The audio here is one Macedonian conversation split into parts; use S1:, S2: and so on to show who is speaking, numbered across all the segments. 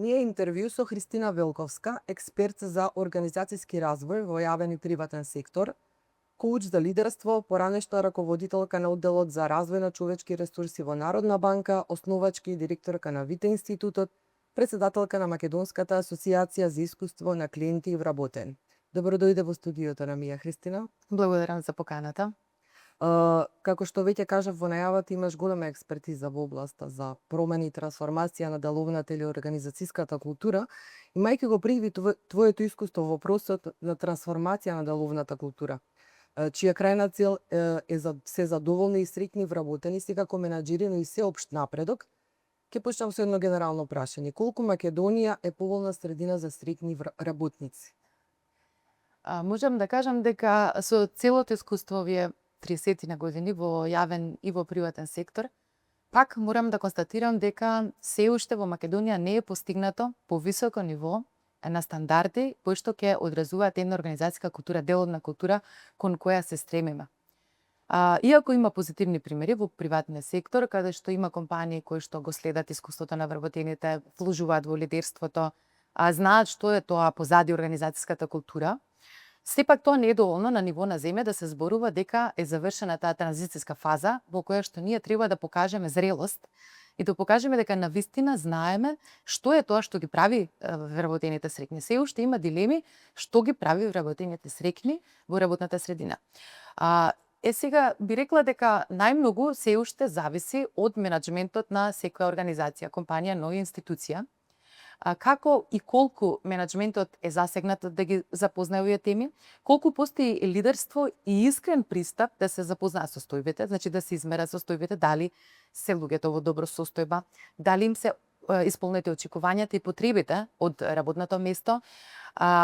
S1: Ние интервју со Христина Велковска, експерт за организацијски развој во јавен и приватен сектор, коуч за лидерство, поранешна раководителка на одделот за развој на човечки ресурси во Народна банка, основачки и директорка на Вите институтот, председателка на Македонската асоциација за искуство на клиенти и вработен. Добро дојде во студиото на Мија, Христина.
S2: Благодарам за поканата.
S1: Како што веќе кажав во најавата, имаш голема експертиза во областа за промени и трансформација на деловната или организацијската култура, имајќи го предвид твоето искуство во процесот на трансформација на деловната култура, чија крајна цел е за се задоволни и среќни вработени, се како менаџери, но и сеопшт напредок, ќе почнам со едно генерално прашање. Колку Македонија е поволна средина за среќни работници?
S2: Можам да кажам дека со целото искуство овие 30 на години во јавен и во приватен сектор, пак морам да констатирам дека се уште во Македонија не е постигнато повисоко ниво на стандарди кои што ќе одразуваат една организацијска култура, деловна култура кон која се стремиме. Иако има позитивни примери во приватниот сектор, каде што има компании кои што го следат искуството на вработените, вложуваат во лидерството, знаат што е тоа позади организацијската култура, сепак тоа не е доволно на ниво на земја да се зборува дека е завршена таа транзицијска фаза во која што ние треба да покажеме зрелост и да покажеме дека навистина знаеме што е тоа што ги прави вработените среќни. Се уште има дилеми што ги прави вработените среќни во работната средина. Сега би рекла дека најмногу се уште зависи од менаџментот на секоја организација, компанија, но и институција. Како и колку менаџментот е засегнат да ги запознае овие теми, колку постои лидерство и искрен пристап да се запознаат состојбите, значи да се измерат состојбите, дали се луѓето во добро состојба, дали им се исполнети очекувањата и потребите од работното место,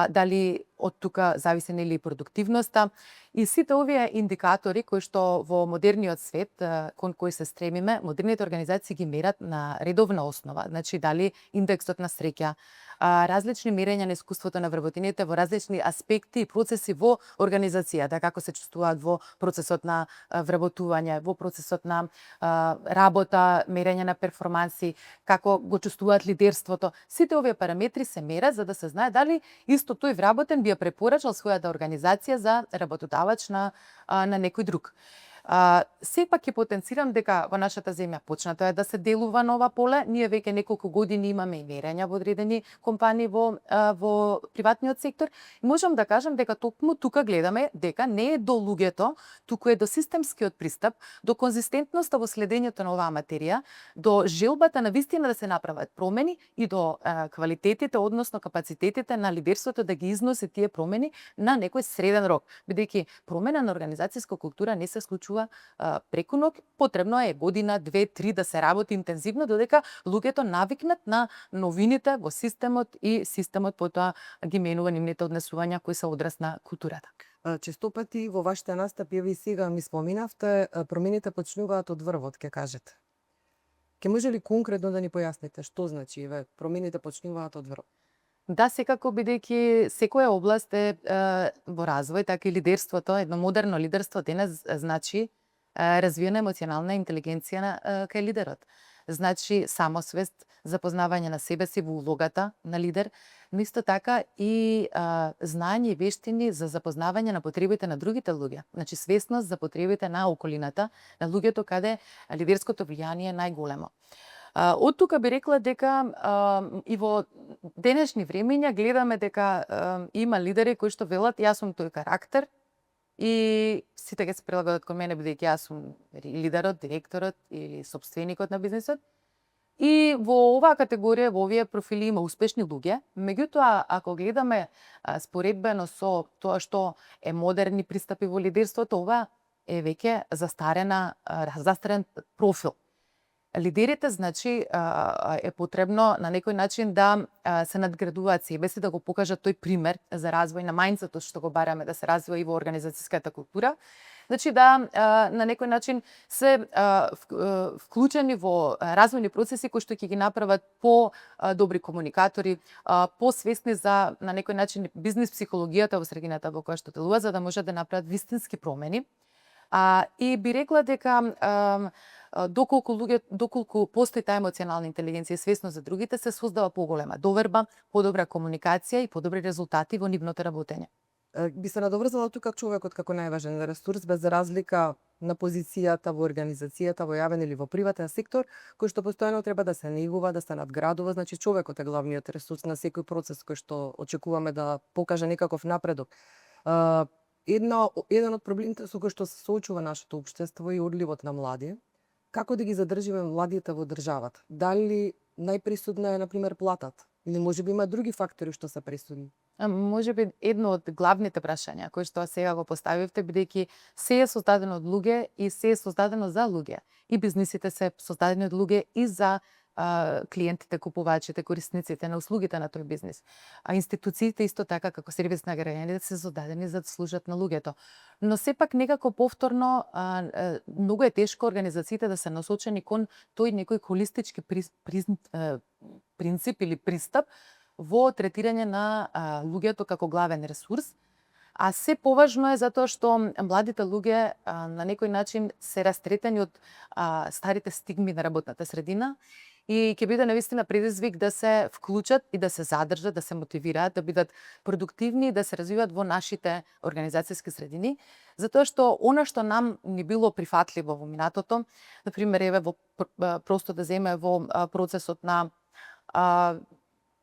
S2: дали од тука зависи нели продуктивноста и сите овие индикатори кои што во модерниот свет кон кој се стремиме, модерните организации ги мерат на редовна основа, значи дали индексот на среќа, различни мерења на искуството на вработените во различни аспекти и процеси во организацијата, како се чувствуваат во процесот на вработување, во процесот на работа, мерење на перформанси, како го чувствуваат лидерството. Сите овие параметри се мерат за да се знае дали исто тој вработен би ја препорачал својата организација за работодавач на некој друг. Сепак ќе потенцирам дека во нашата земја почнато е да се делува на ова поле. Ние веќе неколку години имаме и мерења во одредени компании во приватниот сектор. И можам да кажам дека токму тука гледаме дека не е до луѓето, туку е до системскиот пристап, до конзистентноста во следењето на оваа материја, до желбата на вистина да се направат промени и до квалитетите, односно капацитетите на лидерството да ги износи тие промени на некој среден рок. Бидејќи промена на организацијска култура не се случува преку ноќ, потребно е година, 2-3 да се работи интензивно додека луѓето навикнат на новините во системот и системот потоа ги менува нивните однесувања кои се одраз на културата.
S1: Често пати во вашите настапи, и сега ми споминавте, промените почнуваат од врвот, ќе кажете. Ке може ли конкретно да ни појасните што значи промените почнуваат од врвот?
S2: Да, секако, бидејќи секоја област е во развој, така и лидерството, едно модерно лидерство денес значи развиена емоционална интелигенција кај лидерот. Значи самосвест, запознавање на себе си во улогата на лидер, но исто така и знаење и вештини за запознавање на потребите на другите луѓе. Значи свесност за потребите на околината, на луѓето каде лидерското влијание е најголемо. Од тука би рекла дека и во денешни времења гледаме дека има лидери кои што велат јас сум тој карактер и сите ќе се прилагодат кон мене бидејќи јас сум лидерот, директорот или собственикот на бизнисот. И во оваа категорија, во овие профили има успешни луѓе, меѓутоа ако гледаме споредбено со тоа што е модерни пристапи во лидерството, ова е веќе застарен профил. Лидерите, значи, е потребно на некој начин да се надградуваат себе си, да го покажат тој пример за развој на мајндсетот што го бараме да се развива и во организацијската култура. Значи да на некој начин се вклучени во развојни процеси кои што ќе ги направат по-добри комуникатори, посвесни за на некој начин бизнис психологијата во средината во која што делуваат, за да можат да направат вистински промени. И би рекла дека доколку постои таа емоционална интелигенција и свесност за другите, се создава поголема доверба, подобра комуникација и подобри резултати во нивното работење.
S1: Би се надоврзала тука човекот како најважен ресурс, без разлика на позицијата во организацијата, во јавен или во приватен сектор, кој што постојано треба да се негува, да се надградува, значи човекот е главниот ресурс на секој процес кој што очекуваме да покаже некаков напредок. Еден од проблемите со кој што се соочува нашето општество е одливот на млади. Како да ги задржиме младите во државата? Дали најприсутна е, например, платата? Или можеби има други фактори што се присутни?
S2: Можеби едно од главните прашања кои што сега го поставивте, бидејќи се е создадено од луѓе и се е создадено за луѓе. И бизнисите се создадени од луѓе и за клиентите, купувачите, корисниците на услугите на тој бизнис. А институциите исто така како сервис на граѓаните се создадени за да служат на луѓето. Но сепак некако повторно многу е тешко организациите да се насочени кон тој некој холистички принцип или пристап во третирање на луѓето како главен ресурс. А се поважно е затоа што младите луѓе на некој начин се растретени од старите стигми на работната средина и ќе биде навистина предизвик да се вклучат и да се задржат, да се мотивираат, да бидат продуктивни и да се развиваат во нашите организацијски средини, затоа што она што нам ни било прифатливо во минатото, например еве во просто да земе во процесот на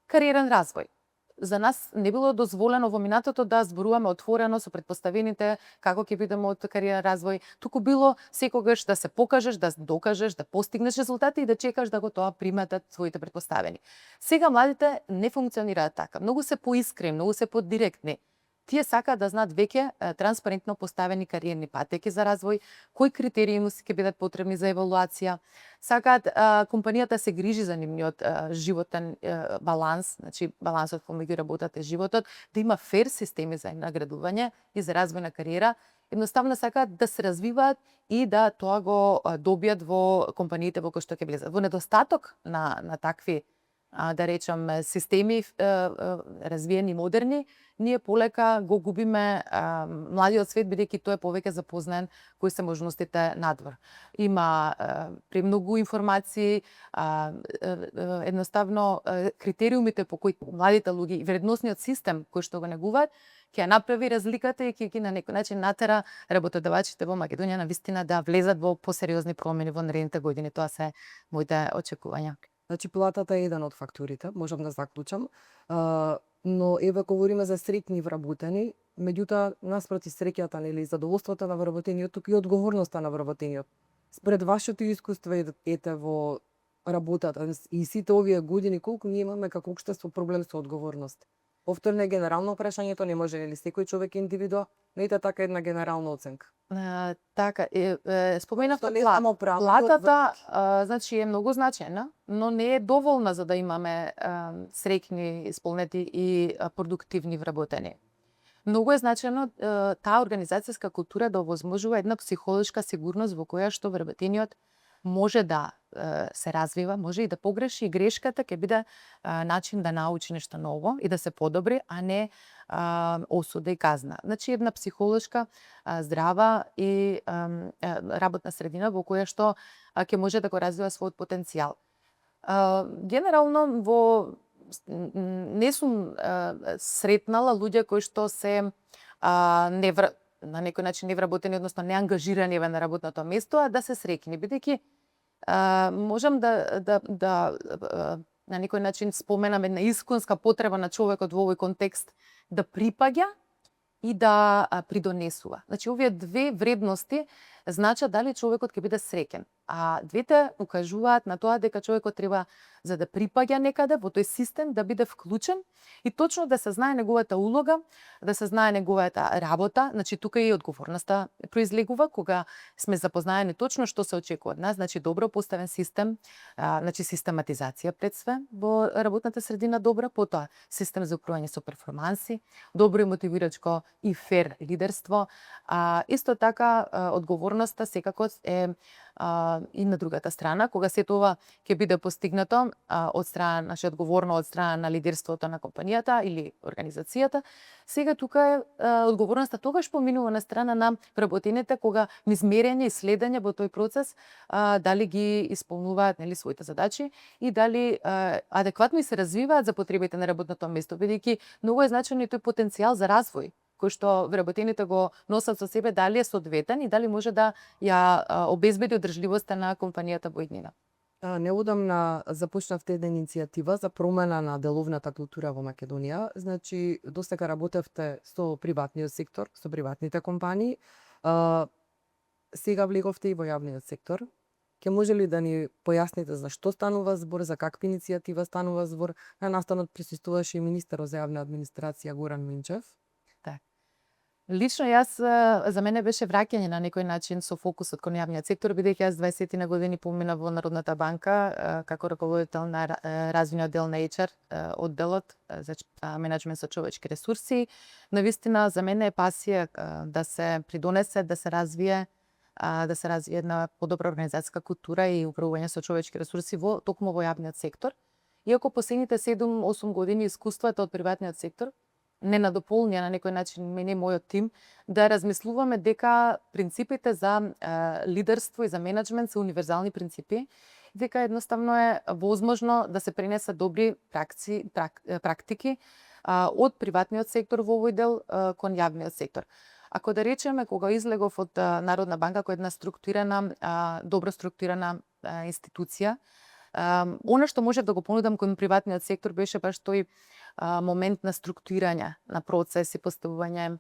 S2: кариерен развој. За нас не било дозволено во минатото да зборуваме отворено со претпоставените како ќе бидеме од кариерен развој, туку било секогаш да се покажеш, да докажеш, да постигнеш резултати и да чекаш да го тоа приматат своите претпоставени. Сега младите не функционираат така. Многу се поискрени, многу се подиректни. Тие сакаат да знаат веќе транспарентно поставени кариерни патеки за развој, кои критериуми ќе бидат потребни за евалуација. Сакаат компанијата се грижи за нивниот животен баланс, значи балансот помеѓу работата и животот, да има фер системи за наградување и за развој на кариера. Едноставно сакаат да се развиваат и да тоа го добијат во компаниите во кои што ќе влезат. Во недостаток на такви да речам системи развиени модерни, ние полека го губиме младиот свет бидејќи тој е повеќе запознаен кои се можностите надвор. Има премногу информации, едноставно критериумите по кои младите луѓе и вредносниот систем кој што го негуваат ќе направи разликата и ќе на некој начин натера работодавачите во Македонија навистина да влезат во посериозни промени во наредните години. Тоа се моите очекувања.
S1: Значи, платата е еден од факторите, можам да заклучам, но еве говориме за среќни вработени, меѓутоа наспроти среќата или задоволството на вработениот, туку и одговорноста на вработениот. Спред вашето искуство ете во работата и сите овие години, колку ние имаме како општество проблем со одговорност? Повторно е генерално прашањето, не може ли секој човек индивидуа, но ете така една генерална оценка.
S2: Така, споменавте
S1: платата,
S2: платата, значи е многу значајна, но не е доволна за да имаме среќни, исполнети и продуктивни вработени. Многу е значајно таа организацијска култура да овозможува една психолошка сигурност во која што вработениот може да се развива, може и да погреши и грешката ќе биде начин да научи нешто ново и да се подобри, а не осуда и казна. Значи една психолошка здрава и работна средина во која што ќе може да го развива својот потенцијал. Генерално не сум сретнала луѓе кои што се на некој начин невработени, односно неангажирани на работното место, а да се среќни, бидејќи можам да на некој начин споменам една исконска потреба на човекот во овој контекст да припаѓа и да придонесува. Значи, овие две вредности значат дали човекот ќе биде среќен. А двете укажуваат на тоа дека човекот треба за да припаѓа некаде во тој систем да биде вклучен и точно да се знае неговата улога, да се знае неговата работа. Значи, тука и одговорноста произлегува кога сме запознаени точно што се очекува од нас, значи добро поставен систем, значи систематизација пред све во работната средина добра, потоа систем за управување со перформанси, добро и мотивирачко и фер лидерство, исто така одговорност одговорноста секако е и на другата страна, кога сето ова ќе биде постигнато од страна, значи одговорно од страна на лидерството на компанијата или организацијата, сега тука е одговорноста тогаш поминува на страна на вработените кога низ мерење и следење во тој процес дали ги исполнуваат нели своите задачи и дали адекватно се развиваат за потребите на работното место, бидејќи многу е значен и тој потенцијал за развој кој што вработените го носат со себе, дали е соодветен и дали може да ја обезбеди одржливоста на компанијата во иднина.
S1: Неодамна започнавте една иницијатива за промена на деловната култура во Македонија. Значи, досега работевте со приватниот сектор, со приватните компании. Сега влеговте и во јавниот сектор. Ке може ли да ни појасните за што станува збор, за каква иницијатива станува збор? На настанот присуствуваше и министерот за јавна администрација Горан Минчев.
S2: Лично јас, за мене беше враќање на некој начин со фокусот кон јавниот сектор, бидејќи јас 20 на години поминав во Народната банка како раководител на развојниот дел на HR одделот за менаџмент со човечки ресурси. Навистина за мене е пасија да се придонесе, да се развие една подобра организацијска култура и управување со човечки ресурси токму во јавниот сектор. Иако последните 7-8 години искуствата од приватниот сектор не надополнија на некој начин мене и мојот тим да размислуваме дека принципите за лидерство и за менаџмент се универзални принципи, дека едноставно е возможно да се пренесат добри практики од приватниот сектор во овој дел кон јавниот сектор. Ако да речеме, кога излегов од Народна банка, која е една структурирана, добро структурирана институција, она што можев да го понудам кон приватниот сектор беше баш тој момент на структурирање на процеси, поставување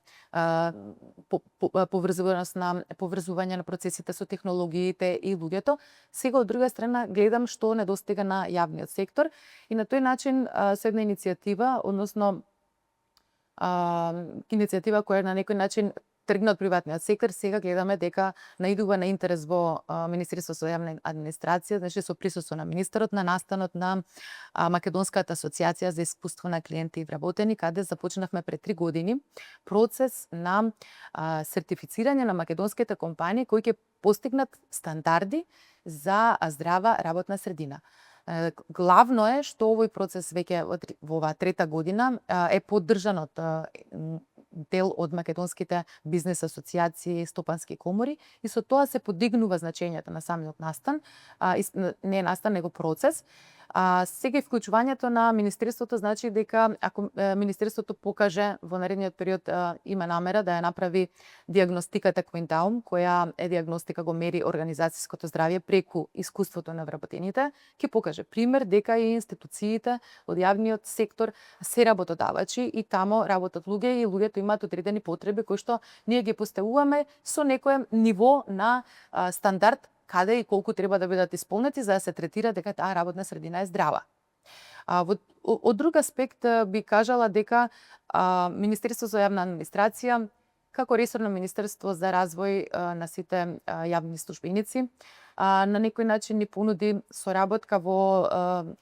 S2: поврзување на процесите со технологиите и луѓето. Сега од друга страна гледам што недостига на јавниот сектор и на тој начин со една иницијатива, односно иницијатива која на некој начин тргна од приватниот сектор, сега гледаме дека наидува на интерес во Министерството за јавна администрација, значи со присуство на министерот, на настанот на Македонската асоциација за искуство на клиенти и вработени, каде започнавме пред 3 години процес на сертифицирање на македонските компании кои ќе постигнат стандарди за здрава работна средина. Главно е што овој процес веќе во оваа 3-та година е поддржан од дел од македонските бизнес асоциации и стопански комори и со тоа се подигнува значењето на самиот настан, не настан него процес. Сега и вклучувањето на Министерството значи дека ако Министерството покаже во наредниот период има намера да ја направи диагностиката Quintaum, која е диагностика го мери организацијското здравје преку искуството на вработените, ќе покаже пример дека и институциите од јавниот сектор се работодавачи и тамо работат луѓе и луѓето имаат одредени потреби кои што ние ги поставуваме со некое ниво на стандард каде и колку треба да бидат исполнети за да се третира дека таа работна средина е здрава. Од друг аспект би кажала дека Министерството за јавна администрација како ресорно министерство за развој на сите јавни службеници на некој начин ни понуди соработка во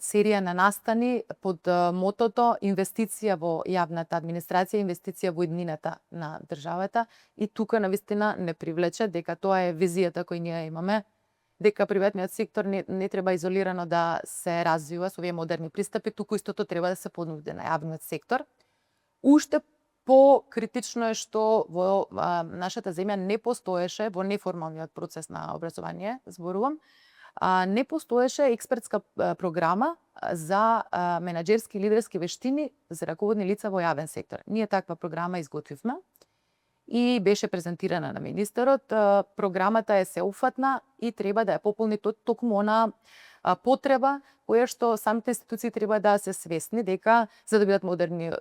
S2: серија на настани под мотото инвестиција во јавната администрација, инвестиција во иднината на државата и тука навистина не привлече дека тоа е визијата која ние имаме, дека приватниот сектор не треба изолирано да се развива со овие модерни пристапи, туку истото треба да се понуди на јавниот сектор. Уште по-критично е што во нашата земја не постоеше во неформалниот процес на образование, зборувам, не постоеше експертска програма за менаџерски и лидерски вештини за раководни лица во јавен сектор. Ние таква програма изготвивме и беше презентирана на министерот. Програмата е сеопфатна и треба да ја пополни токму она потреба која што самите институции треба да се свесни дека за да бидат модерни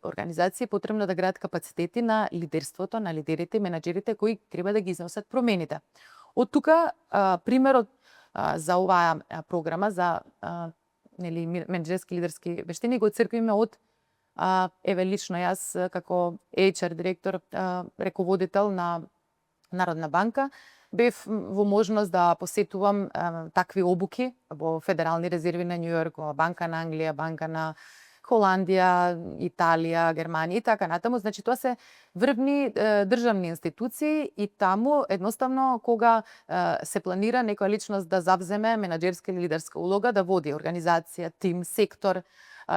S2: организации потребно да градат капацитети на лидерството, на лидерите и менаџерите кои треба да ги износат промените. Од тука примерот за оваа програма за менаџерски лидерски вештини го црпиме од еве лично јас како HR директор, раководител на Народна банка, бев во можност да посетувам такви обуки во федерални резерви на Њујорк, Банка на Англија, Банка на Холандија, Италија, Германија и така натаму. Значи тоа се врвни државни институции и таму едноставно кога се планира некоја личност да завземе менаџерска или лидерска улога, да води организација, тим, сектор,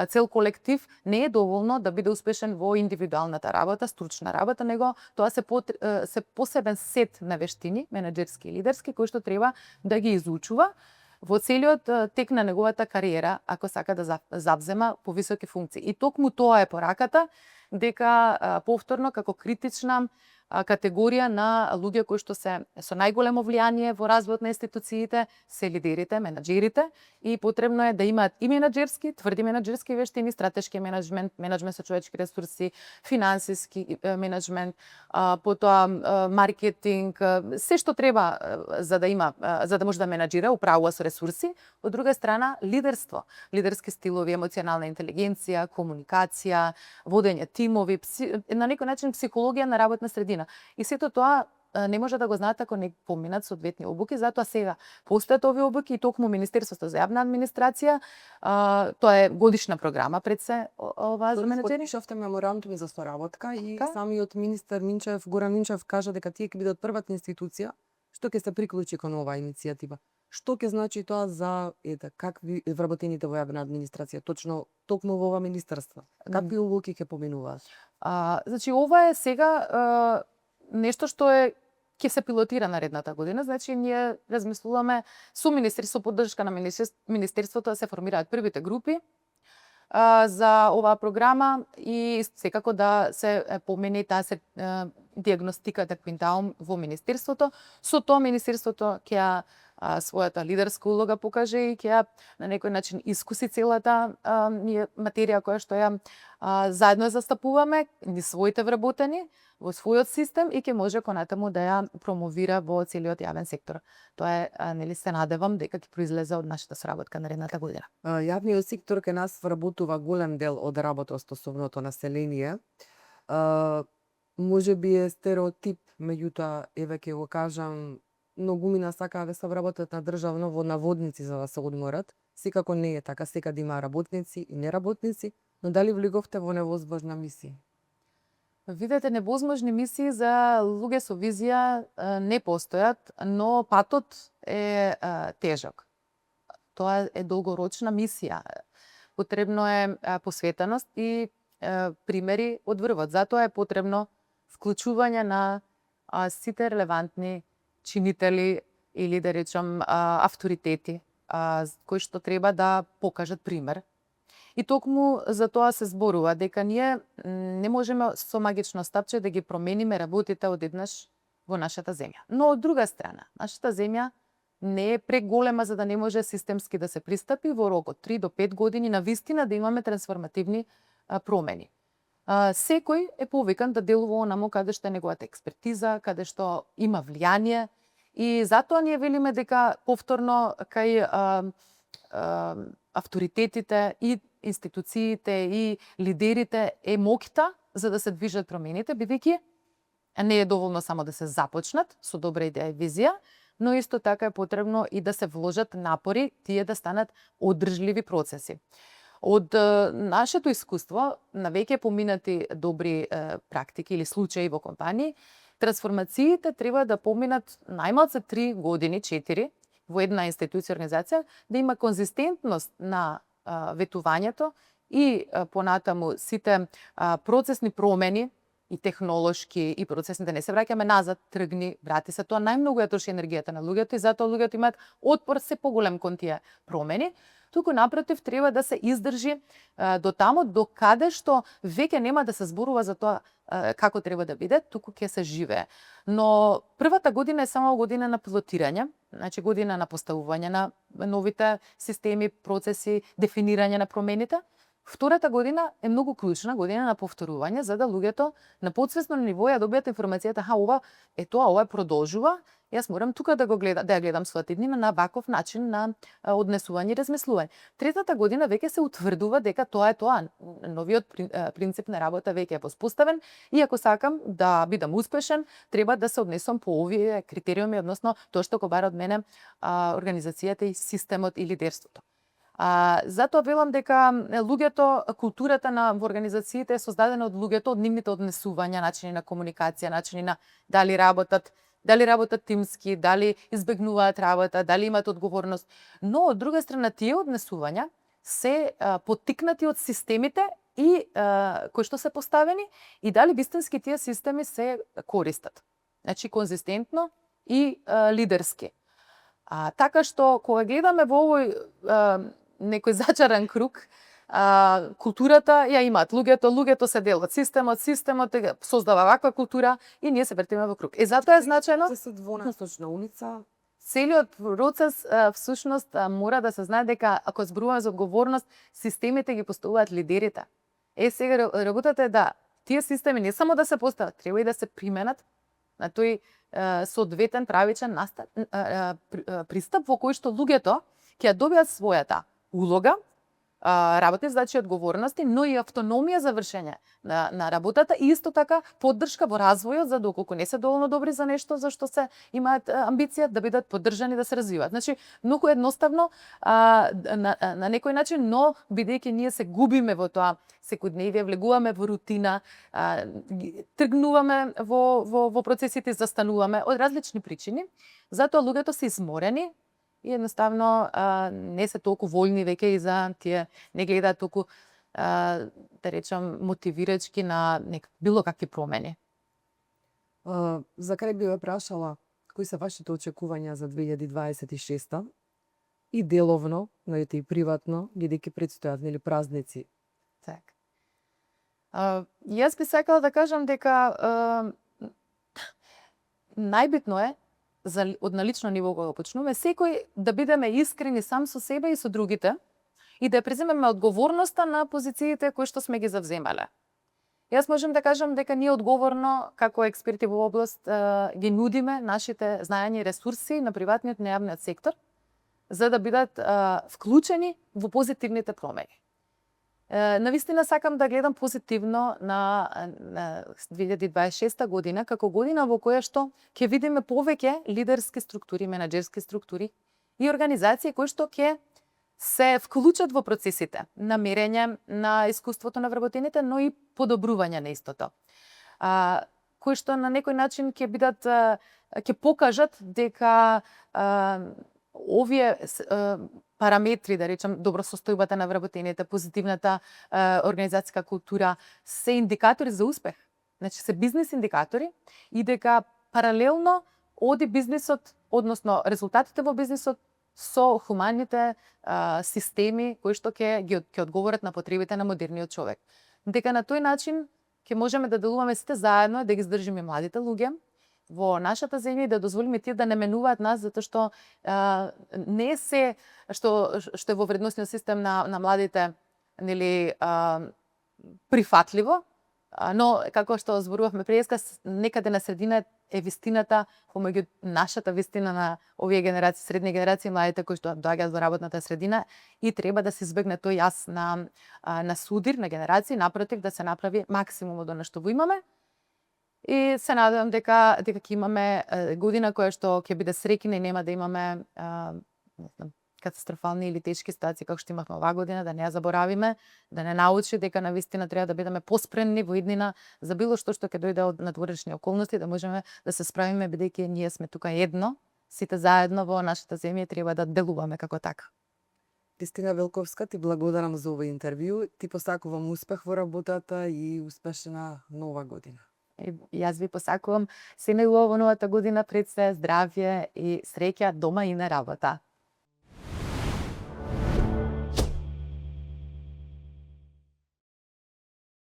S2: цел колектив, не е доволно да биде успешен во индивидуалната работа, стручна работа, него тоа се посебен сет на вештини, менаџерски и лидерски, кои што треба да ги изучува во целиот тек на неговата кариера, ако сака да завзема повисоки функции. И токму тоа е пораката, дека повторно како критична категорија на луѓе кои што се со најголемо влијание во развојот на институциите се лидерите, менаџерите, и потребно е да имаат и менаџерски, тврди менаџерски вештини, стратешки менаџмент, менаџмент со човечки ресурси, финансиски менаџмент, потоа маркетинг, се што треба за да може да менаџира, управува со ресурси. Од друга страна, лидерство, лидерски стилови, емоционална интелигенција, комуникација, водење тимови, на некој начин психологија на работна средина. И сето тоа не може да го знаат ако не поминат соодветни обуки, затоа сега постојат овие обуки и токму Министерството за јавна администрација, тоа е годишна програма пред се оваа за менаџери.
S1: Потпишавте меморандум за соработка и
S2: Така.
S1: самиот министер Минчев, Горан Минчев, кажа дека тие ќе бидат првата институција што ќе се приклучи кон оваа иницијатива. Што ќе значи тоа за какви вработените во јавна администрација, точно токму во ова министерство? Какви улоки ќе поминуваат?
S2: Значи ова е сега нешто што ќе се пилотира наредната година. Значи ние размислуваме со министерство, поддршка на министерството да се формираат првите групи за оваа програма и секако да се помени таа се диагностиката квинтаум во министерството. Со тоа министерството ќе својата лидерска улога покаже и ќе на некој начин искуси целата материја која што ја заедно застапуваме, ни своите вработени во својот систем и ќе може понатаму да ја промовира во целиот јавен сектор. Тоа е, нели се надевам дека ќе произлезе од нашата соработка наредната година.
S1: Јавниот сектор кај нас вработува голем дел од работоспособното население. Може би е стереотип, меѓутоа, еве ќе го кажам, многумина сакаа да се вработат на државно во наводници за да се одморат. Секако не е така, секаде има работници и неработници, но дали влеговте во невозможна мисија?
S2: Видете, невозможни мисии за луѓе со визија не постојат, но патот е тежок. Тоа е долгорочна мисија. Потребно е посветеност и примери од врвот. Затоа е потребно вклучување на сите релевантни чинители или да речам авторитети кои што треба да покажат пример. И токму за тоа се зборува дека ние не можеме со магично стапче да ги промениме работите одеднаш во нашата земја. Но од друга страна, нашата земја не е преголема за да не може системски да се пристапи во рок од 3 до 5 години на вистина да имаме трансформативни промени. Секој е повикан да делува онаму каде што е неговата експертиза, каде што има влијание и затоа ние велиме дека повторно кај авторитетите и институциите и лидерите е моќта за да се движат промените, бидејќи не е доволно само да се започнат со добра идеја и визија, но исто така е потребно и да се вложат напори тие да станат одржливи процеси. Од нашето искуство на веќе поминати добри практики или случаи во компании, трансформациите треба да поминат најмалку 3 години, 4 во една институција, организација, да има конзистентност на ветувањето и понатаму сите процесни промени и технолошки и процесни, да не се враќаме назад, тргни, врати се, тоа најмногу ја троши енергијата на луѓето и затоа луѓето имаат отпор се поголем кон тие промени. Туку напротив треба да се издржи до таму до каде што веќе нема да се зборува за тоа како треба да биде, туку ќе се живее. Но првата година е само година на пилотирање, значи година на поставување на новите системи, процеси, дефинирање на промените. Втората година е многу клучна, година на повторување, за да луѓето на подсвесно ниво ја добијат информацијата, ова е тоа, ова продолжува, јас морам тука да ја гледам својата иднина на ваков начин на однесување и размислување. Третата година веќе се утврдува дека тоа е тоа, новиот принцип на работа веќе е воспоставен и ако сакам да бидам успешен, треба да се однесам по овие критериуми, односно тоа што го бара од мене организацијата и системот и лидерството. Затоа велам дека луѓето, културата во организациите е создадена од луѓето, од нивните однесувања, начини на комуникација, начини на дали работат тимски, дали избегнуваат работа, дали имаат одговорност. Но од друга страна тие однесувања се поттикнати од системите и кои што се поставени и дали вистински тие системи се користат. Значи конзистентно и лидерски. Така што кога гледаме во овој некој зачаран круг, културата ја имаат луѓето се дел од системот создава ваква култура и ние се вртиме во круг. Затоа е значајно
S1: се двонасочна улица.
S2: Целиот процес всушност мора да се знае дека ако зборуваме за одговорност, системите ги поставуваат лидерите. Сега работата е да тие системи не само да се постават, треба и да се применат на тој соодветен правичен пристап во кој што луѓето ќе ја добијат својата улога, работни задачи и одговорности, но и автономија за вршење на работата и исто така поддршка во развојот за доколку не се доволно добри за нешто за што се имаат амбиција да бидат поддржани да се развиваат. Значи многу едноставно на некој начин, но бидејќи ние се губиме во тоа секојдневие, влегуваме во рутина, тргнуваме во процесите, застануваме од различни причини, затоа луѓето се изморени и едноставно не се толку вољни веќе и за тие, не гледаат толку, да речам, мотивирачки на било какви промени.
S1: За крај би ве прашала, кои се вашите очекувања за 2026 и деловно, но и приватно, бидејќи предстојат нели празници?
S2: Так. Јас би сакала да кажам дека најбитно е од налично ниво кога почнуваме, секој да бидеме искрени сам со себе и со другите и да преземеме одговорноста на позициите кои што сме ги завземале. Јас можам да кажам дека ние одговорно, како експерти во област, ги нудиме нашите знаења и ресурси на приватниот и нејавниот сектор, за да бидат вклучени во позитивните промени. Навистина сакам да гледам позитивно на 2026 година како година во која што ќе видиме повеќе лидерски структури, менаџерски структури и организации кои што ќе се вклучат во процесите на мерење на искуството на вработените, но и подобрување на истото. Кои што на некој начин ќе бидат, ќе покажат дека овие параметри, да речем, добросостојбата на вработените, позитивната организацијска култура, се индикатори за успех. Значи, се бизнис индикатори и дека паралелно оди бизнисот, односно резултатите во бизнисот со хуманите системи кои што ќе одговорат на потребите на модерниот човек. Дека на тој начин ќе можеме да делуваме сите заедно, да ги здржиме младите луѓе во нашата земја и да дозволиме тие да не менуваат нас, затоа што не е се што е во вредносниот систем на младите нели прифатливо, но како што зборувавме преска, некаде на средина е вистината помеѓу нашата вистина на овие генерации, средни генерации, младите кои што доаѓаат во работната средина и треба да се избегне тој јас на судир на генерации, напротив да се направи максимум од она што во имаме. И се надевам дека ќе имаме година која што ќе биде среќна и нема да имаме катастрофални или тешки ситуации како што имавме оваа година, да не ја заборавиме, да не научи дека навистина треба да бидеме поспремни во иднина за било што ќе дојде од надворешни околности, да можеме да се справиме бидејќи ние сме тука едно, сите заедно во нашата земја треба да делуваме како така.
S1: Кристина Велковска, ти благодарам за овој интервју. Ти посакувам успех во работата и успешна нова година.
S2: Јас ви посакувам се најубаво во новата година, пред се здравје и среќа дома и на работа.